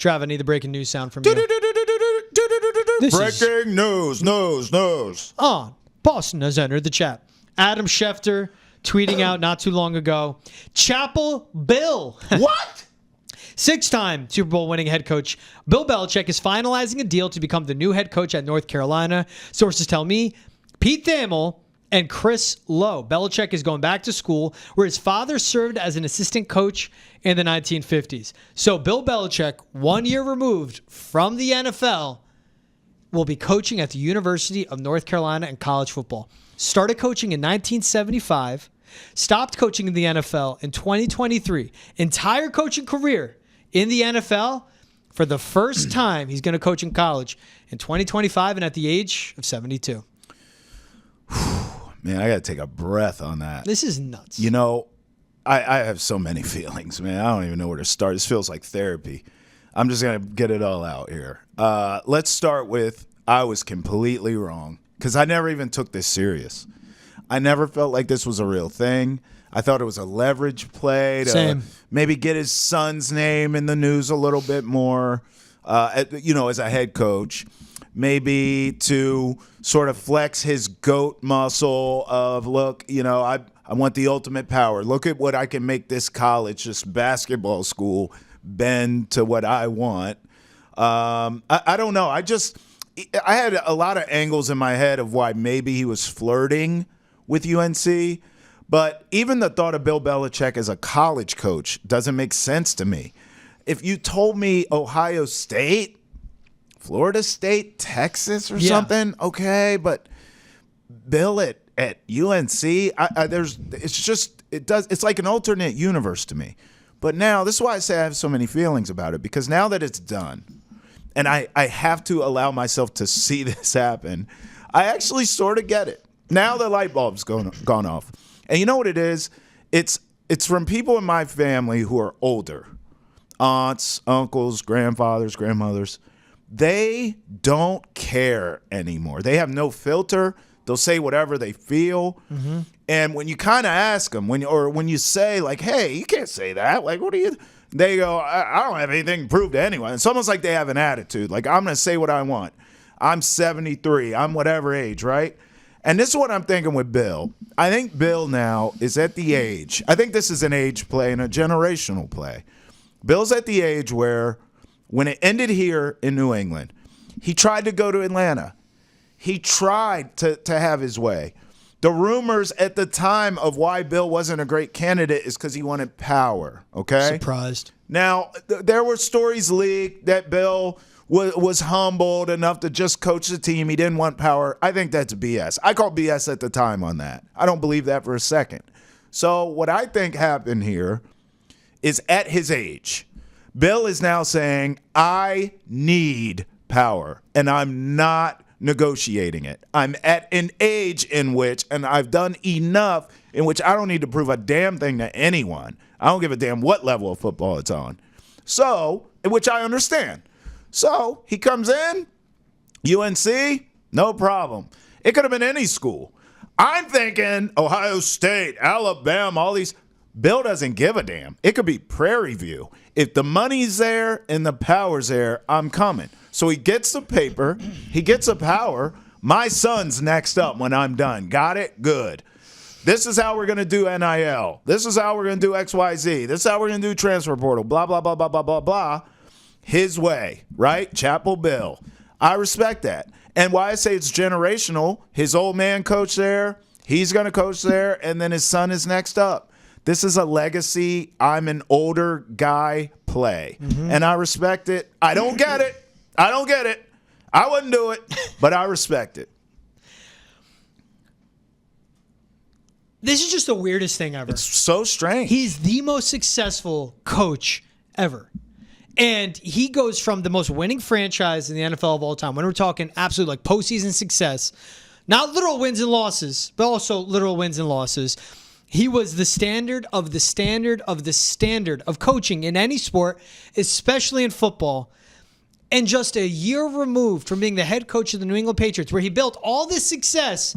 Trav, I need the breaking news sound from you. This Breaking news. Boston has entered the chat. Adam Schefter tweeting out not too long ago. Chapel Bill. What? 6-time Super Bowl winning head coach Bill Belichick is finalizing a deal to become the new head coach at North Carolina. Sources tell me Pete Thamel and Chris Lowe. Belichick is going back to school where his father served as an assistant coach in the 1950s. So Bill Belichick, 1 year removed from the NFL, will be coaching at the University of North Carolina in college football. Started coaching in 1975, stopped coaching in the NFL in 2023. Entire coaching career in the NFL. For the first time, he's going to coach in college in 2025 and at the age of 72. Man, I got to take a breath on that. This is nuts. You know, I have so many feelings, man. I don't even know where to start. This feels like therapy. I'm just going to get it all out here. Let's start with I was completely wrong because I never even took this serious. I never felt like this was a real thing. I thought it was a leverage play to maybe get his son's name in the news a little bit more, as a head coach. Maybe to sort of flex his goat muscle of, look, I want the ultimate power. Look at what I can make this college, this basketball school, bend to what I want. I don't know. I had a lot of angles in my head of why maybe he was flirting with UNC. But even the thought of Bill Belichick as a college coach doesn't make sense to me. If you told me Ohio State, Florida State, Texas or something, okay, but Bill at UNC, it's like an alternate universe to me. But now, this is why I say I have so many feelings about it, because now that it's done, and I have to allow myself to see this happen, I actually sort of get it. Now the light bulb's gone off. And you know what it is? It's from people in my family who are older, aunts, uncles, grandfathers, grandmothers. They don't care anymore. They have no filter. They'll say whatever they feel. Mm-hmm. And when you kind of ask them, when you say, like, hey, you can't say that. Like, what are you? They go, I don't have anything to prove to anyone. It's almost like they have an attitude. Like, I'm going to say what I want. I'm 73. I'm whatever age, right? And this is what I'm thinking with Bill. I think Bill now is at the age. I think this is an age play and a generational play. Bill's at the age where when it ended here in New England, he tried to go to Atlanta. He tried to have his way. The rumors at the time of why Bill wasn't a great candidate is because he wanted power, okay? Surprised. Now, there were stories leaked that Bill was humbled enough to just coach the team. He didn't want power. I think that's BS. I called BS at the time on that. I don't believe that for a second. So what I think happened here is at his age, Bill is now saying, I need power, and I'm not negotiating it. I'm at an age in which, and I've done enough in which I don't need to prove a damn thing to anyone. I don't give a damn what level of football it's on. So, which I understand. So, he comes in, UNC, no problem. It could have been any school. I'm thinking Ohio State, Alabama, all these. Bill doesn't give a damn. It could be Prairie View. If the money's there and the power's there, I'm coming. So he gets the paper. He gets the power. My son's next up when I'm done. Got it? Good. This is how we're going to do NIL. This is how we're going to do XYZ. This is how we're going to do transfer portal. Blah, blah, blah, blah, blah, blah, blah. His way, right? Chapel Bill. I respect that. And why I say it's generational, his old man coached there. He's going to coach there. And then his son is next up. This is a legacy, I'm an older guy play. Mm-hmm. And I respect it. I don't get it. I wouldn't do it, but I respect it. This is just the weirdest thing ever. It's so strange. He's the most successful coach ever. And he goes from the most winning franchise in the NFL of all time, when we're talking absolute like postseason success, not literal wins and losses, but also literal wins and losses. He was the standard of the standard of the standard of coaching in any sport, especially in football. And just a year removed from being the head coach of the New England Patriots, where he built all this success,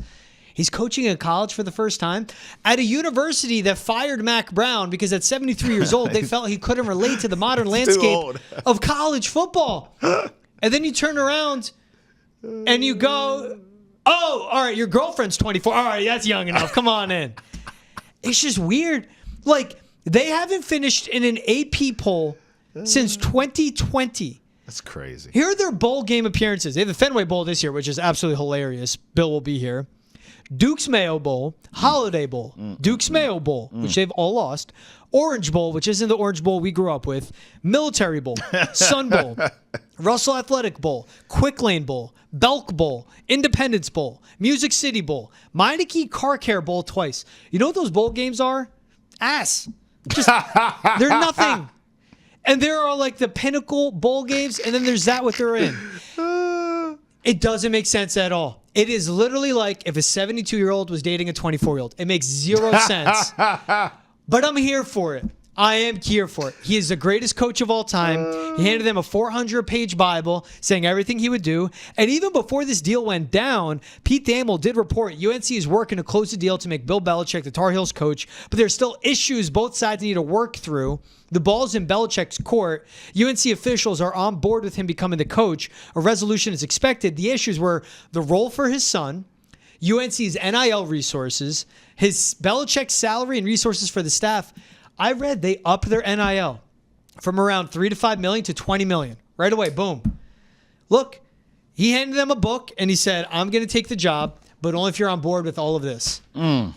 He's coaching in college for the first time at a university that fired Mac Brown because at 73 years old, they felt he couldn't relate to the modern landscape of college football. And then you turn around and you go, oh, all right, your girlfriend's 24. All right, that's young enough. Come on in. It's just weird. Like, they haven't finished in an AP poll since 2020. That's crazy. Here are their bowl game appearances. They have the Fenway Bowl this year, which is absolutely hilarious. Bill will be here. Duke's Mayo Bowl, Holiday Bowl, Duke's Mayo Bowl, which they've all lost, Orange Bowl, which isn't the Orange Bowl we grew up with, Military Bowl, Sun Bowl, Russell Athletic Bowl, Quick Lane Bowl, Belk Bowl, Independence Bowl, Music City Bowl, Meineke Car Care Bowl twice. You know what those bowl games are? Ass. Just, they're nothing. And there are like the pinnacle bowl games, and then there's that what they're in. It doesn't make sense at all. It is literally like if a 72-year-old was dating a 24-year-old. It makes zero sense. But I'm here for it. I am here for it. He is the greatest coach of all time. He handed them a 400-page Bible saying everything he would do. And even before this deal went down, Pete Thamel did report UNC is working to close the deal to make Bill Belichick the Tar Heels coach, but there's still issues both sides need to work through. The ball's in Belichick's court. UNC officials are on board with him becoming the coach. A resolution is expected. The issues were the role for his son, UNC's NIL resources, his Belichick's salary and resources for the staff. I read they upped their NIL from around $3 to $5 million to $20 million. Right away, boom. Look, he handed them a book and he said, I'm going to take the job, but only if you're on board with all of this,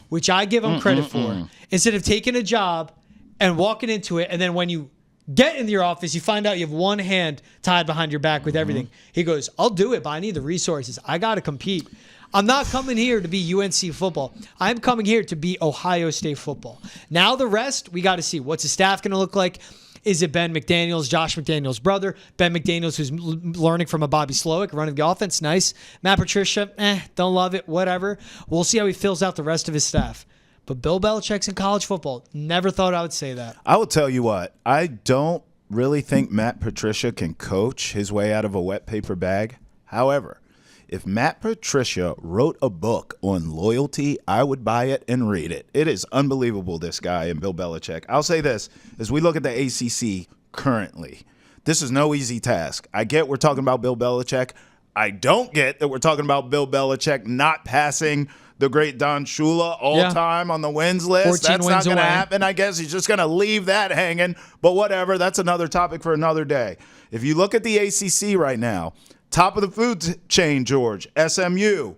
which I give him credit for. Instead of taking a job and walking into it, and then when you get in your office, you find out you have one hand tied behind your back with everything. He goes, I'll do it, but I need the resources. I got to compete. I'm not coming here to be UNC football. I'm coming here to be Ohio State football. Now the rest, we got to see. What's the staff going to look like? Is it Ben McDaniels, Josh McDaniels' brother? Ben McDaniels, who's learning from a Bobby Slowick, running the offense. Nice. Matt Patricia, don't love it. Whatever. We'll see how he fills out the rest of his staff. But Bill Belichick's in college football. Never thought I would say that. I will tell you what. I don't really think Matt Patricia can coach his way out of a wet paper bag. However, if Matt Patricia wrote a book on loyalty, I would buy it and read it. It is unbelievable, this guy and Bill Belichick. I'll say this, as we look at the ACC currently, this is no easy task. I get we're talking about Bill Belichick. I don't get that we're talking about Bill Belichick not passing the great Don Shula all-time on the wins list. That's not going to happen. I guess he's just going to leave that hanging. But whatever, that's another topic for another day. If you look at the ACC right now, top of the food chain, George, SMU,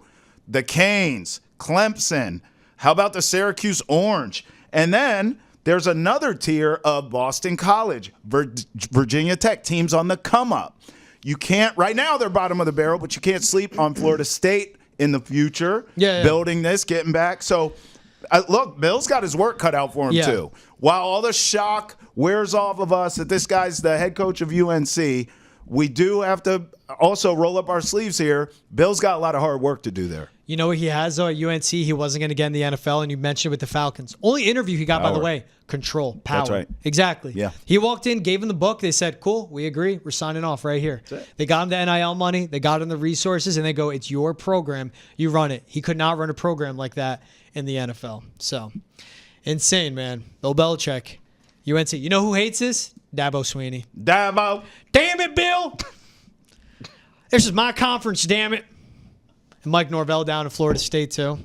the Canes, Clemson. How about the Syracuse Orange? And then there's another tier of Boston College, Virginia Tech, teams on the come up. You can't, right now they're bottom of the barrel, but you can't sleep on Florida State in the future, building this, getting back. So, look, Bill's got his work cut out for him, too. While all the shock wears off of us that this guy's the head coach of UNC, we do have to also roll up our sleeves here. Bill's got a lot of hard work to do there. You know what he has, though, at UNC? He wasn't going to get in the NFL, and you mentioned with the Falcons. Only interview he got, by the way, control, power. That's right. Exactly. Yeah. He walked in, gave him the book. They said, cool, we agree. We're signing off right here. They got him the NIL money. They got him the resources, and they go, it's your program. You run it. He could not run a program like that in the NFL. So, insane, man. Bill Belichick, UNC. You know who hates this? Dabo Sweeney. Dabo. Damn it, Bill. This is my conference, damn it. And Mike Norvell down in Florida State, too.